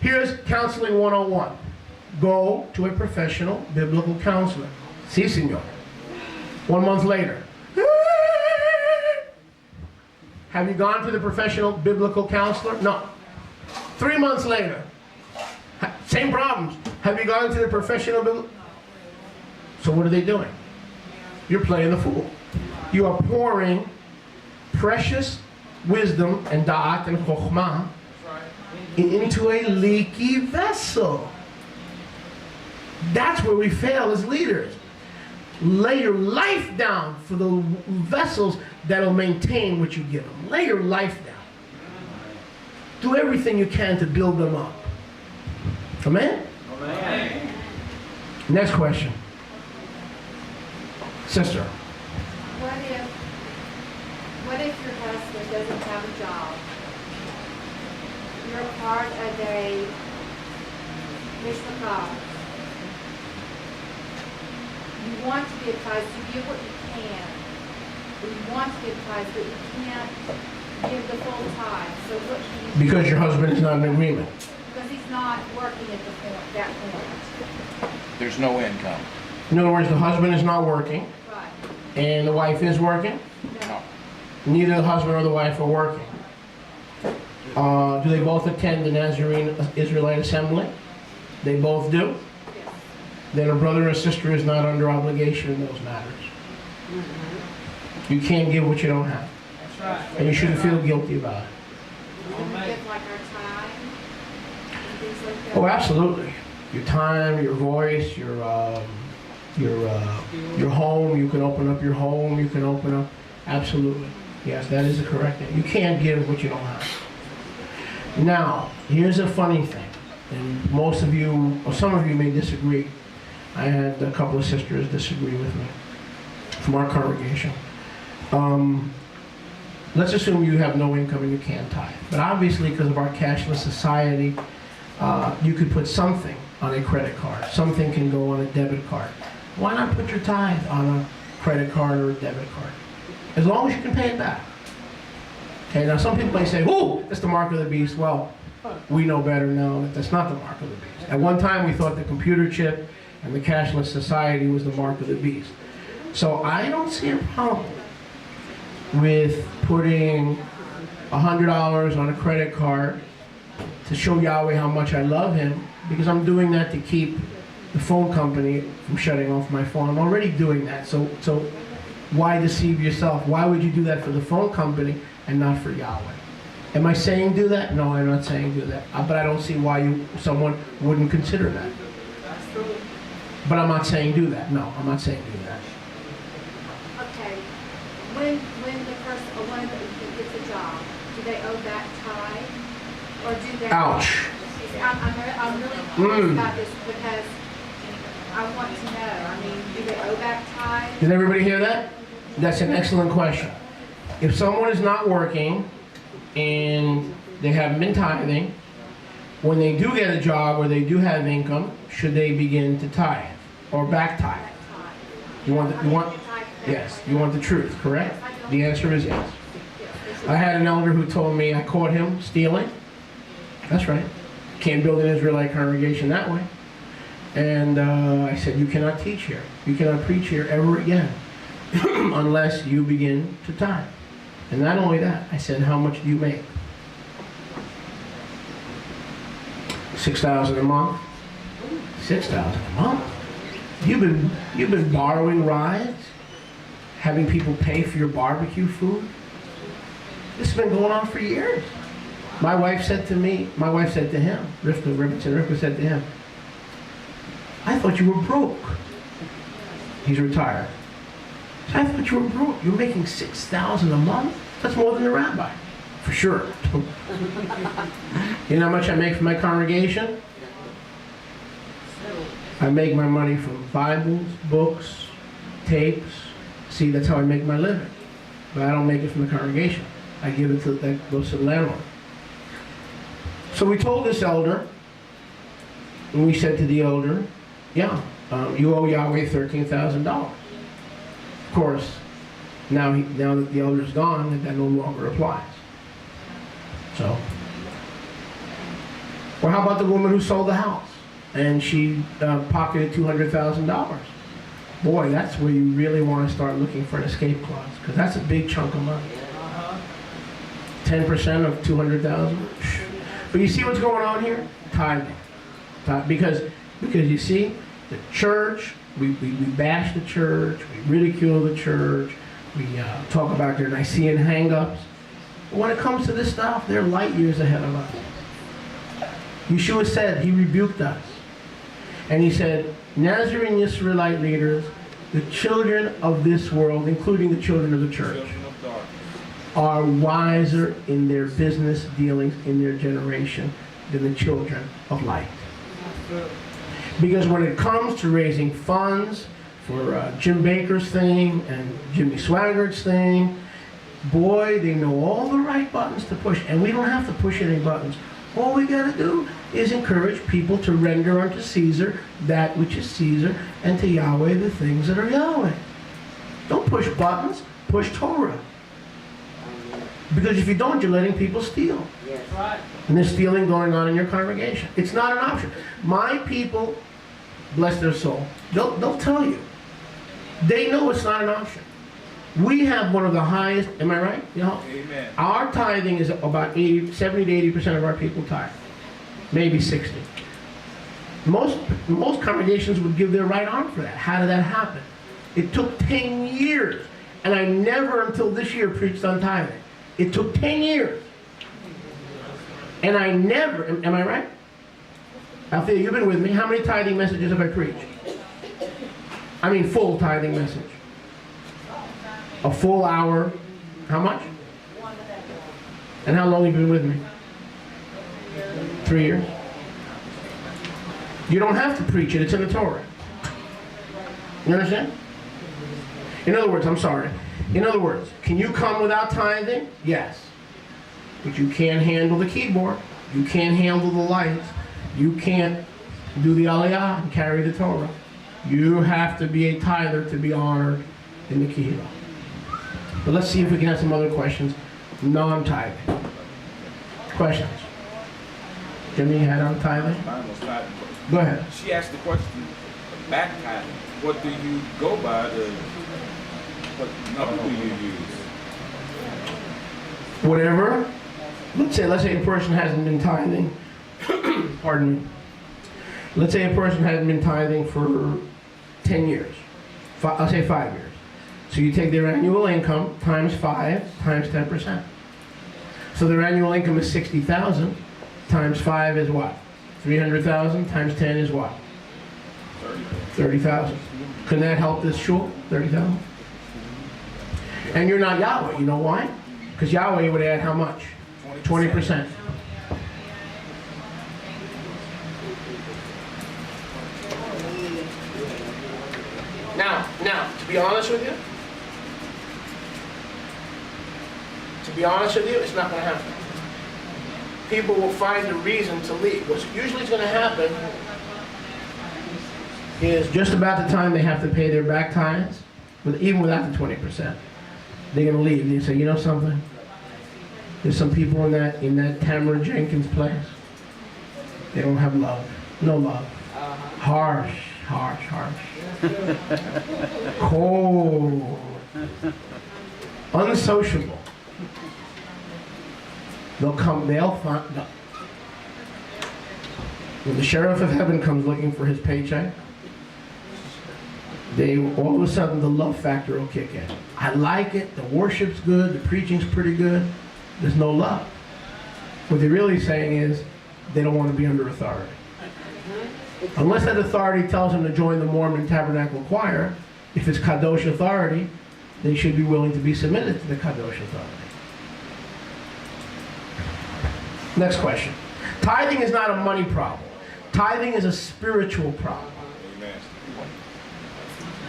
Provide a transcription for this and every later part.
Here's counseling 101. Go to a professional biblical counselor. Si, senor. 1 month later. Have you gone to the professional biblical counselor? No. 3 months later. Same problems. Have you gone to the professional biblical? So what are they doing? You're playing the fool. You are pouring precious wisdom and da'at and chokhmah into a leaky vessel. That's where we fail as leaders. Lay your life down for the vessels that'll maintain what you give them. Lay your life down. Do everything you can to build them up. Amen? Amen. Next question. Sister. What if your husband doesn't have a job? You're part of a mishpachah. You want to give tithes, you give what you can. You want to give tithes, but you can't give the full tithe. So what do you do? Because your husband is not in agreement. Because he's not working at that point. There's no income. In other words, the husband is not working. Right. And the wife is working. No. Neither the husband or the wife are working. Do they both attend the Nazarene Israelite Assembly? They both do? Yes. Then a brother or sister is not under obligation in those matters. You can't give what you don't have. That's right. And you shouldn't feel guilty about it. Do we give like our time and things like that? Oh, absolutely. Your time, your voice, your home. You can open up your home. You can open up. Absolutely. Yes, that is the correct thing. You can't give what you don't have. Now, here's a funny thing. And most of you, or some of you may disagree. I had a couple of sisters disagree with me from our congregation. Let's assume you have no income and you can't tithe. But obviously, because of our cashless society, you could put something on a credit card. Something can go on a debit card. Why not put your tithe on a credit card or a debit card? As long as you can pay it back. Okay, now some people may say, "Ooh, that's the mark of the beast." Well, we know better now that that's not the mark of the beast. At one time, we thought the computer chip and the cashless society was the mark of the beast. So I don't see a problem with putting $100 on a credit card to show Yahweh how much I love Him, because I'm doing that to keep the phone company from shutting off my phone. I'm already doing that. So why deceive yourself? Why would you do that for the phone company and not for Yahweh? Am I saying do that? No, I'm not saying do that. But I don't see why someone wouldn't consider that. But I'm not saying do that. No, I'm not saying do that. Okay. When the person, or one that gets a job, do they owe back tithe? Or do they? Ouch. I'm really curious about this because I want to know. I mean, do they owe back tithe? Did everybody hear that? That's an excellent question. If someone is not working and they haven't been tithing, when they do get a job or they do have income, should they begin to tithe or back tithe? You want yes, you want the truth, correct? The answer is yes. I had an elder who told me I caught him stealing. That's right. Can't build an Israelite congregation that way. And I said, you cannot teach here. You cannot preach here ever again unless you begin to tithe. And not only that, I said, how much do you make? $6,000 a month. $6,000 a month. You've been borrowing rides, having people pay for your barbecue food. This has been going on for years. My wife said to him, Rivka said to him, I thought you were broke. He's retired. I thought you were broke. You're making $6,000 a month? That's more than a rabbi. For sure. You know how much I make from my congregation? I make my money from Bibles, books, tapes. See, that's how I make my living. But I don't make it from the congregation. I give it to that goes to the landlord. So we told this elder, and we said to the elder, yeah, you owe Yahweh $13,000. Of course, now that the elder's gone, that no longer applies. So, Or how about the woman who sold the house and she pocketed $200,000? Boy, that's where you really want to start looking for an escape clause, because that's a big chunk of money. 10% of 200,000. But you see what's going on here? Tithing. Because you see, the church, we bash the church, we ridicule the church, we talk about their Nicene hang-ups. But when it comes to this stuff, they're light years ahead of us. Yeshua said, he rebuked us. And he said, Nazarene Israelite leaders, the children of this world, including the children of the church, are wiser in their business dealings in their generation than the children of light. Because when it comes to raising funds for Jim Baker's thing and Jimmy Swaggart's thing, boy, they know all the right buttons to push. And we don't have to push any buttons. All we got to do is encourage people to render unto Caesar that which is Caesar, and to Yahweh the things that are Yahweh. Don't push buttons, push Torah. Because if you don't, you're letting people steal. Yes. Right. And there's stealing going on in your congregation. It's not an option. My people, bless their soul, they'll tell you. They know it's not an option. We have one of the highest, am I right? You know, Amen. our tithing is about 70 to 80% of our people tithe. Maybe 60. Most congregations would give their right arm for that. How did that happen? It took 10 years. And I never until this year preached on tithing. It took 10 years. And I never, am I right? Althea, you've been with me. How many tithing messages have I preached? I mean full tithing message. A full hour. How much? And how long have you been with me? 3 years. You don't have to preach it. It's in the Torah. You understand? In other words, I'm sorry. In other words, can you come without tithing? Yes. But you can't handle the keyboard. You can't handle the lights. You can't do the aliyah and carry the Torah. You have to be a tither to be honored in the kehillah. But let's see if we can have some other questions. Non-tithing. Questions? Jimmy, you had on tithing? Mine was tithing. Go ahead. She asked the question, back tithing. What do you go by? What number do you use? Whatever. Let's say a person hasn't been tithing. Pardon me. Let's say a person hasn't been tithing for 10 years. I'll say 5 years. So you take their annual income times 5 times 10%. So their annual income is 60,000 times 5 is what? 300,000 times 10 is what? 30,000. Can that help this shul? 30,000. And you're not Yahweh. You know why? Because Yahweh would add how much? 20%. Now, to be honest with you, it's not going to happen. People will find a reason to leave. What usually is going to happen is just about the time they have to pay their back tithes, even without the 20%, they're going to leave. They say, you know something? There's some people in that Tamara Jenkins place. They don't have love. No love. Harsh. Cold. Unsociable. They'll find. When the sheriff of heaven comes looking for his paycheck, all of a sudden the love factor will kick in. I like it, the worship's good, the preaching's pretty good. There's no love. What they're really saying is they don't want to be under authority. Unless that authority tells them to join the Mormon Tabernacle Choir, if it's Kadosh authority, they should be willing to be submitted to the Kadosh authority. Next question. Tithing is not a money problem. Tithing is a spiritual problem. Amen.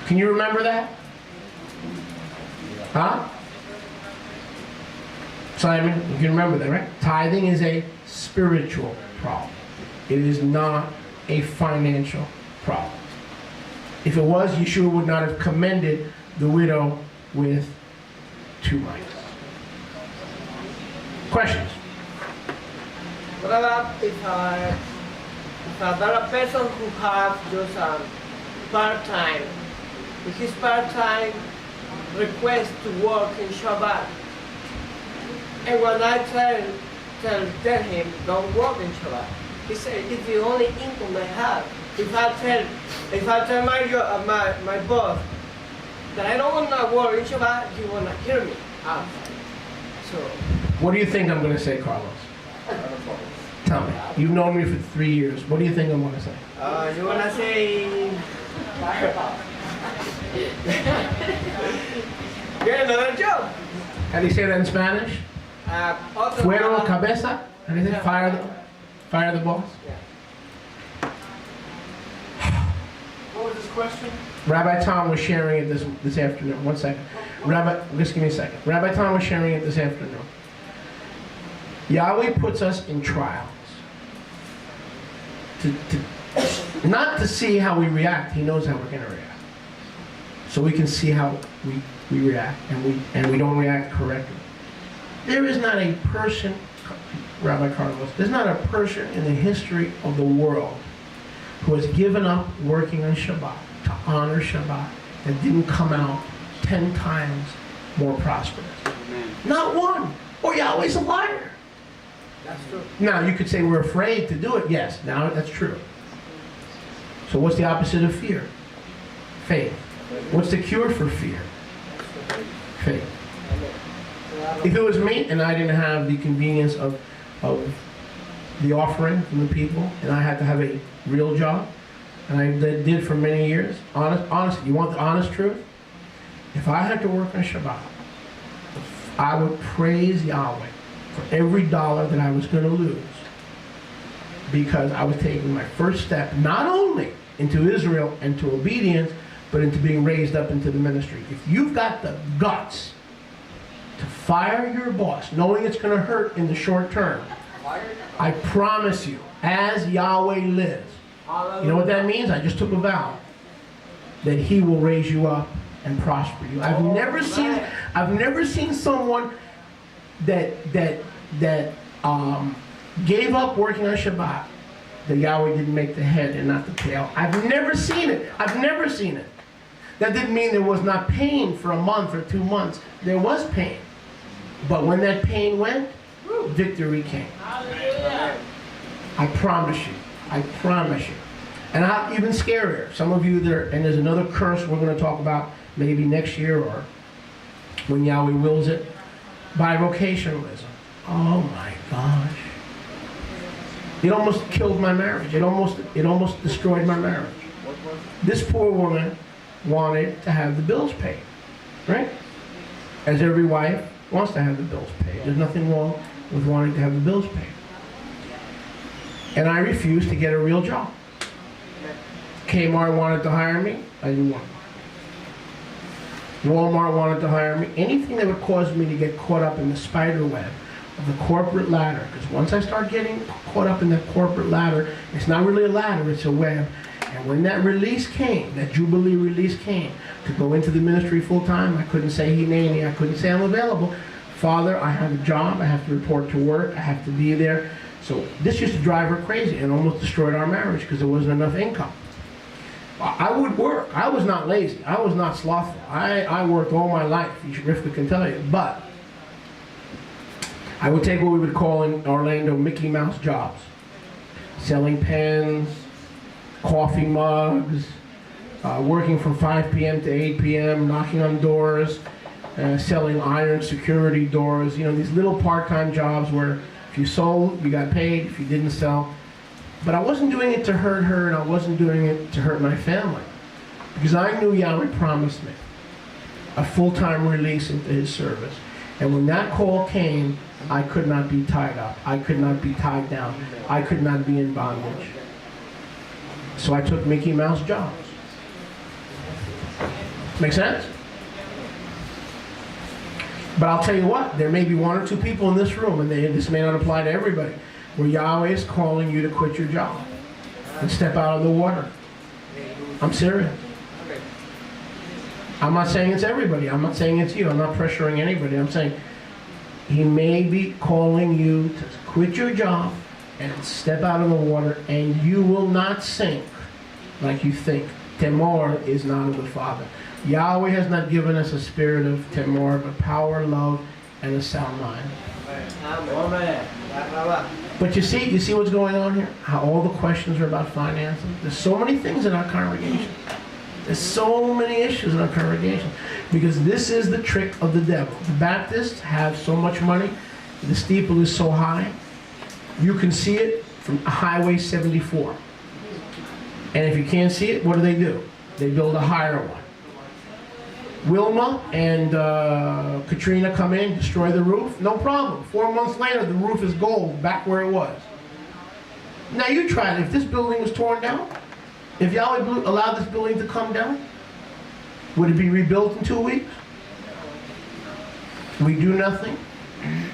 Can you remember that? Huh? Simon, you can remember that, right? Tithing is a spiritual problem. It is not a financial problem. If it was, Yeshua would not have commended the widow with 2 mites. Questions? What about if there are a person who have just part-time, if his part-time request to work in Shabbat, and when I tell him don't work in Shabbat, he said it's the only income I have. If I tell my boss that I don't want to work in Shabbat, he wanna kill me outside. So What do you think I'm going to say, Carlos? Tell me. You've known me for 3 years. What do you think I'm going to say? you wanna say get another job. How do you say that in Spanish? Otro Fuero trabajo. cabeza? How do you say fire the boss? Yeah. What was his question? Rabbi Tom was sharing it this afternoon. One second. Just give me a second. Rabbi Tom was sharing it this afternoon. Yahweh puts us in trials. Not to see how we react. He knows how we're going to react. So we can see how we react and we don't react correctly. There is not a person, Rabbi Carlos, there's not a person in the history of the world who has given up working on Shabbat to honor Shabbat that didn't come out 10 times more prosperous. Not one. Or Yahweh's a liar. That's true. Now, you could say we're afraid to do it. Yes, now that's true. So what's the opposite of fear? Faith. What's the cure for fear? Faith. If it was me and I didn't have the convenience of the offering from the people and I had to have a real job, and I did for many years, honestly, you want the honest truth? If I had to work on Shabbat, I would praise Yahweh for every dollar that I was going to lose, because I was taking my first step not only into Israel and to obedience, but into being raised up into the ministry. If you've got the guts to fire your boss, knowing it's going to hurt in the short term, I promise you, as Yahweh lives, you know what that means? I just took a vow that He will raise you up and prosper you. I've never seen someone that gave up working on Shabbat that Yahweh didn't make the head and not the tail. I've never seen it. I've never seen it. That didn't mean there was not pain for a month or 2 months. There was pain. But when that pain went, victory came. I promise you. I promise you. And I'll even scarier. Some of you there, and there's another curse we're going to talk about maybe next year or when Yahweh wills it, bivocationalism. Oh my gosh. It almost killed my marriage. It almost destroyed my marriage. This poor woman wanted to have the bills paid, right? As every wife wants to have the bills paid. There's nothing wrong with wanting to have the bills paid. And I refused to get a real job. Kmart wanted to hire me, I didn't want it. Walmart wanted to hire me. Anything that would cause me to get caught up in the spider web of the corporate ladder. Because once I start getting caught up in that corporate ladder, it's not really a ladder, it's a web. And when that release came, that Jubilee release came, to go into the ministry full time, I couldn't say Hineni, I couldn't say I'm available. Father, I have a job, I have to report to work, I have to be there. So this used to drive her crazy and almost destroyed our marriage because there wasn't enough income. I would work. I was not lazy. I was not slothful. I worked all my life, Rivka can tell you. But I would take what we would call in Orlando Mickey Mouse jobs. Selling pens, coffee mugs, working from 5 p.m. to 8 p.m., knocking on doors, selling iron security doors. You know, these little part-time jobs where if you sold, you got paid. If you didn't sell. But I wasn't doing it to hurt her, and I wasn't doing it to hurt my family. Because I knew Yahweh promised me a full-time release into His service. And when that call came, I could not be tied up. I could not be tied down. I could not be in bondage. So I took Mickey Mouse jobs. Make sense? But I'll tell you what, there may be 1 or 2 people in this room, and this may not apply to everybody, where Yahweh is calling you to quit your job and step out of the water. I'm serious. I'm not saying it's everybody. I'm not saying it's you. I'm not pressuring anybody. I'm saying He may be calling you to quit your job and step out of the water, and you will not sink like you think. Temor is not of the Father. Yahweh has not given us a spirit of temor, but power, love, and a sound mind. Amen. But you see what's going on here? How all the questions are about finances. There's so many things in our congregation. There's so many issues in our congregation. Because this is the trick of the devil. The Baptists have so much money. The steeple is so high. You can see it from Highway 74. And if you can't see it, what do? They build a higher one. Wilma and Katrina come in, destroy the roof, no problem. 4 months later, the roof is gold, back where it was. Now you try it. If this building was torn down, if Yahweh allowed this building to come down, would it be rebuilt in 2 weeks? We do nothing.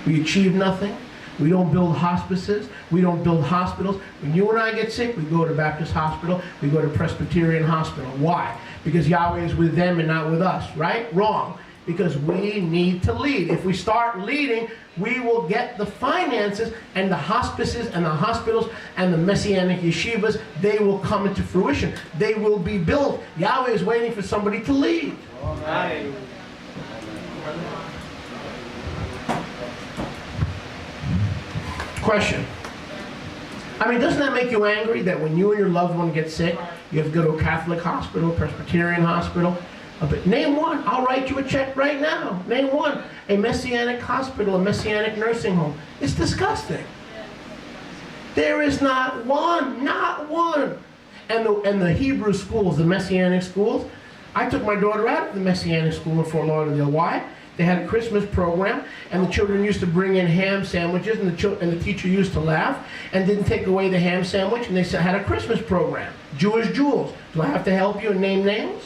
We achieve nothing. We don't build hospices. We don't build hospitals. When you and I get sick, we go to Baptist Hospital. We go to Presbyterian Hospital. Why? Because Yahweh is with them and not with us, right? Wrong. Because we need to lead. If we start leading, we will get the finances, and the hospices and the hospitals and the Messianic yeshivas, they will come into fruition. They will be built. Yahweh is waiting for somebody to lead. Amen. Question. I mean, doesn't that make you angry that when you and your loved one get sick, you have to go to a Catholic hospital, Presbyterian hospital? But name one. I'll write you a check right now. Name one. A Messianic hospital, a Messianic nursing home. It's disgusting. There is not one. Not one. And the Hebrew schools, the Messianic schools, I took my daughter out of the Messianic school in Fort Lauderdale. Why? They had a Christmas program, and the children used to bring in ham sandwiches, and the teacher used to laugh and didn't take away the ham sandwich, and they had a Christmas program. Jewish jewels. Do I have to help you and name names?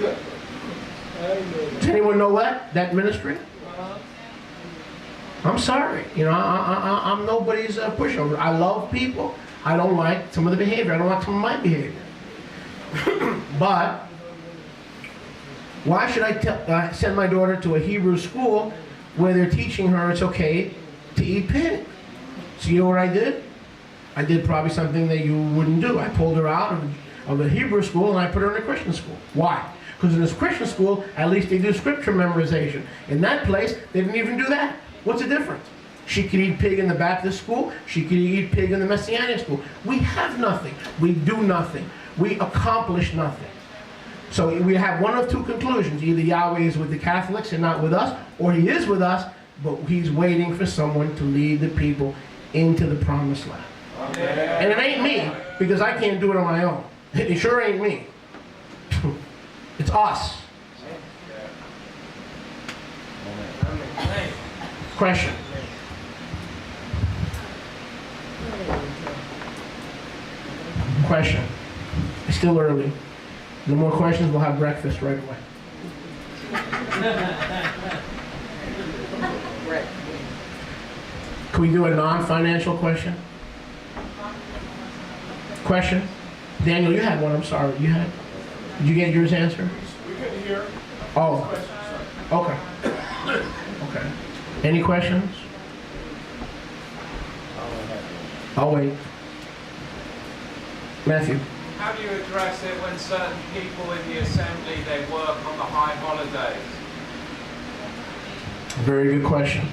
Does anyone know that ministry? I'm sorry. You know, I'm nobody's pushover. I love people. I don't like some of the behavior. I don't like some of my behavior. But why should I send my daughter to a Hebrew school where they're teaching her it's okay to eat pig? So you know what I did? I did probably something that you wouldn't do. I pulled her out of the Hebrew school and I put her in a Christian school. Why? Because in this Christian school, at least they do scripture memorization. In that place, they didn't even do that. What's the difference? She could eat pig in the Baptist school. She could eat pig in the Messianic school. We have nothing. We do nothing. We accomplish nothing. So we have one of two conclusions. Either Yahweh is with the Catholics and not with us, or he is with us, but he's waiting for someone to lead the people into the promised land. And it ain't me, because I can't do it on my own. It sure ain't me. It's us. Question. Question. It's still early. No more questions, we'll have breakfast right away. Can we do a non-financial question? Question? Daniel, you had one, I'm sorry. You had? Did you get yours answered? We couldn't hear. Oh. Okay. Okay. Any questions? I'll wait. Matthew. How do you address it when certain people in the assembly, they work on the high holidays? Very good question.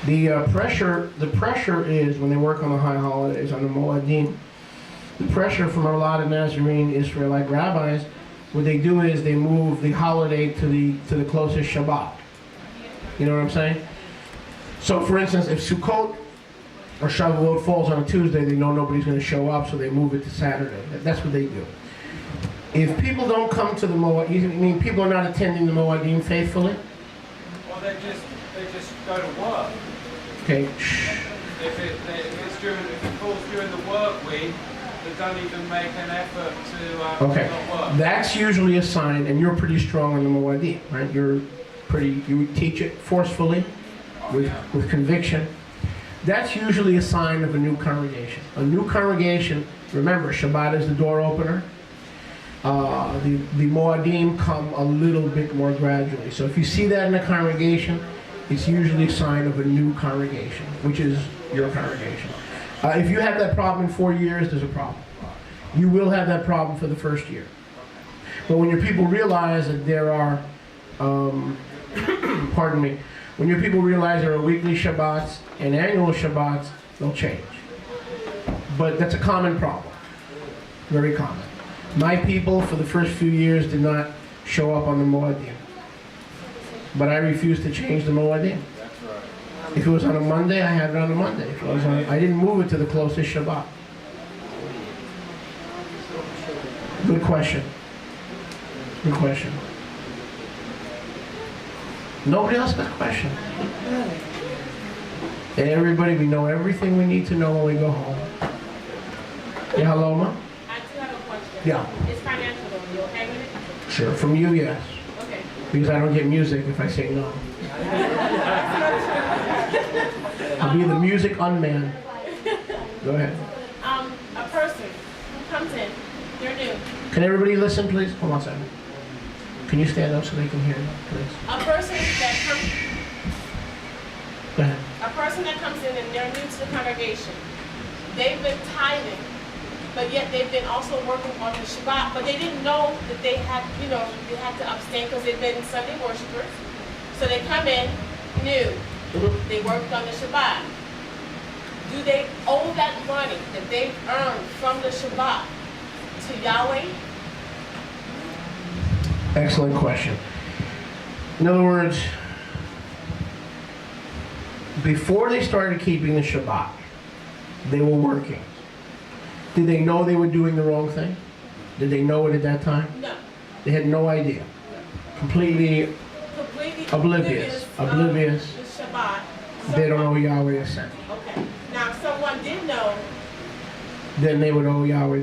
The pressure is when they work on the high holidays, on the Moadim, the pressure from a lot of Nazarene Israelite rabbis, what they do is they move the holiday to the closest Shabbat. You know what I'm saying? So for instance, if Sukkot or Shavuot falls on a Tuesday, they know nobody's going to show up, so they move it to Saturday. That's what they do. If people don't come to the Moadim, you mean people are not attending the Moadim faithfully? Well, they just go to work. Okay. If it falls during the work week, they don't even make an effort to Okay. not work. That's usually a sign, and you're pretty strong on the Moadim, right? You teach it forcefully, with conviction. That's usually a sign of a new congregation. A new congregation, remember, Shabbat is the door opener. The Moadim come a little bit more gradually. So if you see that in a congregation, it's usually a sign of a new congregation, which is your congregation. If you have that problem in 4 years, there's a problem. You will have that problem for the first year. But when your people realize that there are, pardon me, when your people realize there are weekly Shabbats and annual Shabbats, they'll change. But that's a common problem. Very common. My people, for the first few years, did not show up on the Moedim. But I refused to change the Moedim. That's right. If it was on a Monday, I had it on a Monday. If it was on, I didn't move it to the closest Shabbat. Good question. Good question. Nobody else got a question? Everybody, we know everything we need to know when we go home. Yeah, hello, Ma? I do have a question. Yeah. It's financial though, you okay with it? Sure. From you, yes. Okay. Because I don't get music if I say no. I'll be the music unman. Go ahead. A person who comes in, they're new. Can everybody listen, please? Hold on a second. Can you stand up so they can hear you, please? A person that comes, Go ahead. a person that comes in and they're new to the congregation. They've been tithing, but yet they've been also working on the Shabbat, but they didn't know that they had, they had to abstain because they've been Sunday worshipers. So they come in new. They worked on the Shabbat. Do they owe that money that they've earned from the Shabbat to Yahweh? Excellent question. In other words, before they started keeping the Shabbat, they were working. Did they know they were doing the wrong thing? Did they know it at that time? No. They had no idea. Completely oblivious. Oblivious. The Shabbat. They don't owe Yahweh a cent. Okay. Now, if someone did know Then they would owe Yahweh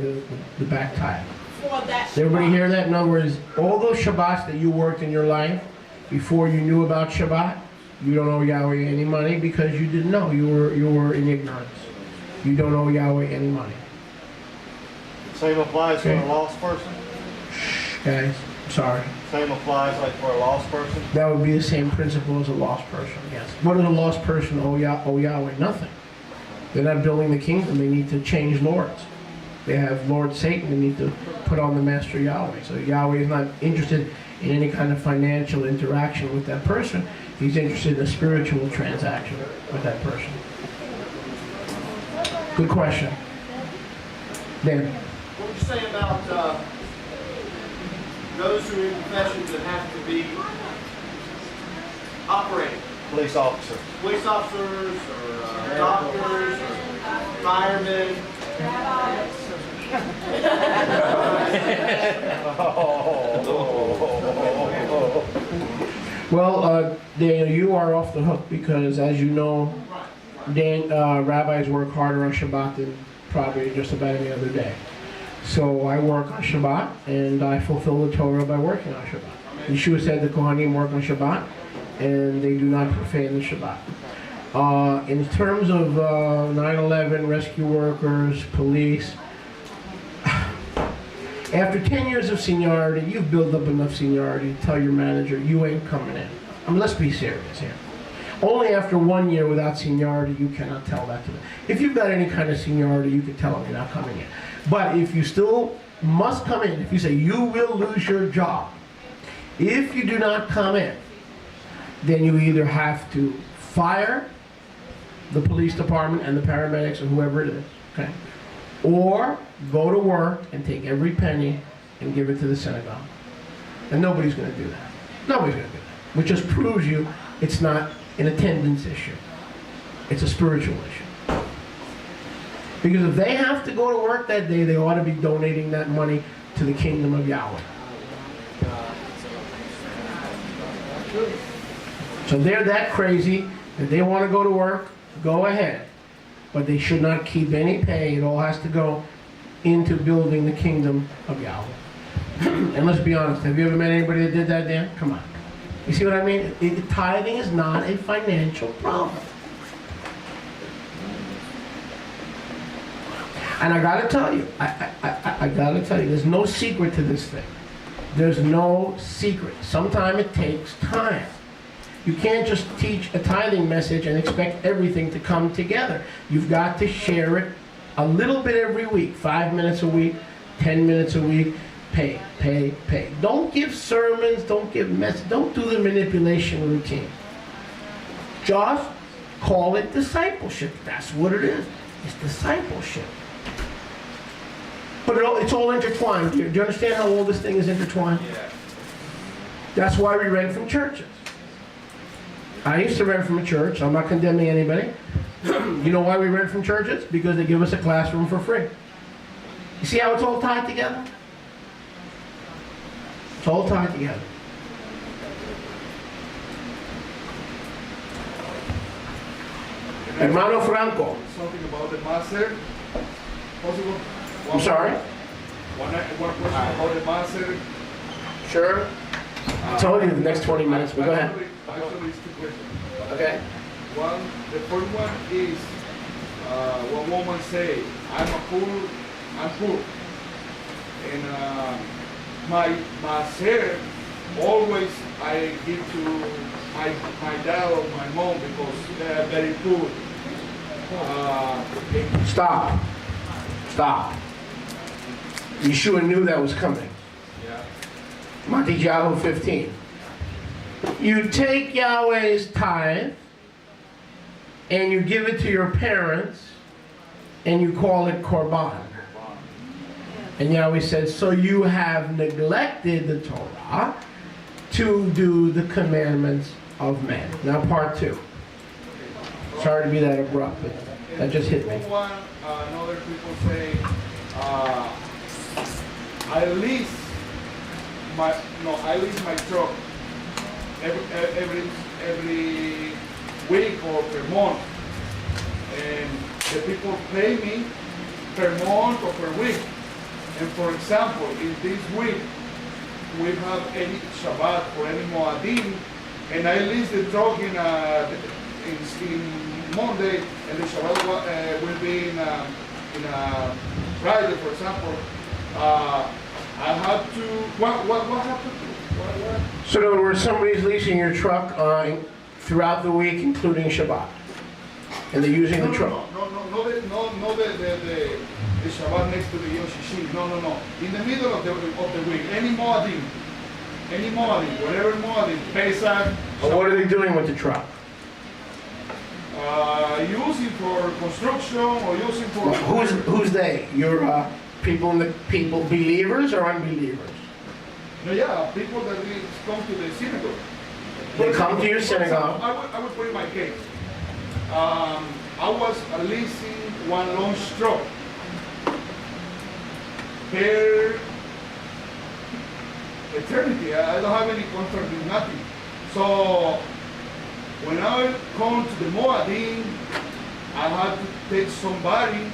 the back tithe. for that Shabbat. Everybody hear that? In other words, all those Shabbats that you worked in your life before you knew about Shabbat, you don't owe Yahweh any money because you didn't know. You were in ignorance. You don't owe Yahweh any money. Same applies for Okay. a lost person? Guys, I'm sorry. Same applies like for a lost person? That would be the same principle as a lost person, yes. What does a lost person owe Yahweh? Nothing. They're not building the kingdom. They need to change lords. They have Lord Satan. They need to put on the Master Yahweh. So Yahweh is not interested in any kind of financial interaction with that person. He's interested in a spiritual transaction with that person. Good question. Dan? What would you say about those who are in professions that have to be operating? Police officer. Police officers or doctors or firemen? Well, Daniel, you are off the hook because, as you know, rabbis work harder on Shabbat than probably just about any other day. So I work on Shabbat, and I fulfill the Torah by working on Shabbat. Yeshua said the Kohanim work on Shabbat, and they do not profane the Shabbat. In terms of 9/11, rescue workers, police, after 10 years of seniority, you've built up enough seniority to tell your manager, you ain't coming in. I mean, let's be serious here. Only after 1 year without seniority, you cannot tell that to them. If you've got any kind of seniority, you can tell them you're not coming in. But if you still must come in, if you say you will lose your job, if you do not come in, then you either have to fire the police department and the paramedics or whoever it is, okay? Or go to work and take every penny and give it to the synagogue. And nobody's going to do that. Nobody's going to do that. Which just proves you it's not an attendance issue. It's a spiritual issue. Because if they have to go to work that day, they ought to be donating that money to the kingdom of Yahweh. So they're that crazy that they want to go to work, go ahead. But they should not keep any pay. It all has to go into building the kingdom of Yahweh. And let's be honest, have you ever met anybody that did that, Dan? Come on. You see what I mean? Tithing is not a financial problem. And I gotta tell you, I gotta tell you, there's no secret to this thing. There's no secret. Sometimes it takes time. You can't just teach a tithing message and expect everything to come together. You've got to share it a little bit every week, 5 minutes a week, 10 minutes a week. Pay, pay, pay. Don't give sermons, don't give messages, don't do the manipulation routine. Just call it discipleship. That's what it is. It's discipleship. But it's all intertwined. Do you understand how all this thing is intertwined? Yeah. That's why we rent from churches. I used to rent from a church. I'm not condemning anybody. You know why we rent from churches? Because they give us a classroom for free. You see how it's all tied together? It's all tied together. Hermano Franco. Something about the master. Possible? I'm sorry? One question about the master. Sure. I told you the next 20 minutes, but go ahead. Actually, it's two questions. Okay. One, the first one is one woman say, I'm poor. And my share always I give to my dad or my mom because they are very poor. Stop. Stop. Yeshua knew that was coming. Yeah. Matthew 15. You take Yahweh's tithe and you give it to your parents and you call it korban. And Yahweh said, so you have neglected the Torah to do the commandments of man. Now part 2. Sorry to be that abrupt, but that just hit me. One, another people say, I lease my truck every week or per month, and the people pay me per month or per week. And for example, in this week we have any Shabbat or any Moadim, and I lease the truck in Monday, and the Shabbat will be in Friday, for example. I have to. What happened to? What? So in other words, somebody's leasing your truck throughout the week, including Shabbat, and they're using the truck. No, the Shabbat next to the Yom Shishi. No. In the middle of the week, any Moadim, whatever Moadim, Pesach. What are they doing with the truck? Using for construction or using for. Who's they? Your people believers or unbelievers? No, yeah, people that come to the synagogue. They come to your synagogue. I would put in my case. I was leasing one launch truck per eternity. I don't have any contract with nothing. So when I come to the Moadim, I had to take somebody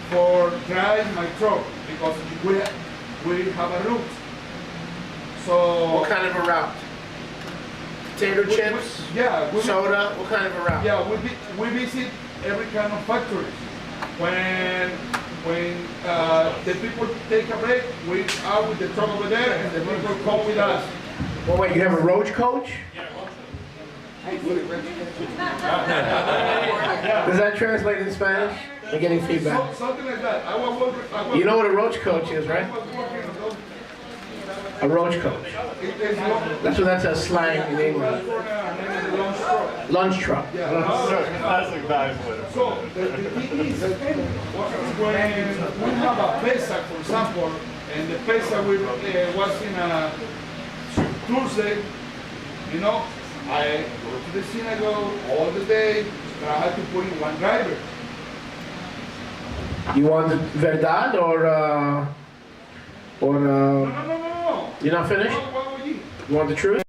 for drive my truck because we have a route. So What kind of a route? Potato chips? Yeah. Soda? What kind of a route? Yeah, we visit every kind of factories. When the people take a break, we are with the truck over there, and the people come with us. Well, wait, you have a roach coach? Does that translate in Spanish? I'm getting feedback. Something like that. You know what a roach coach is, right? A roach coach. That's a slang in England. Lunch truck. Classic dive with. So the thing is, when we have a Pesach, for example, and the Pesach was in a Tuesday, I go to the synagogue all the day, but I had to put in one driver. You want verdad or No. you're not finished? What would you? You want the truth?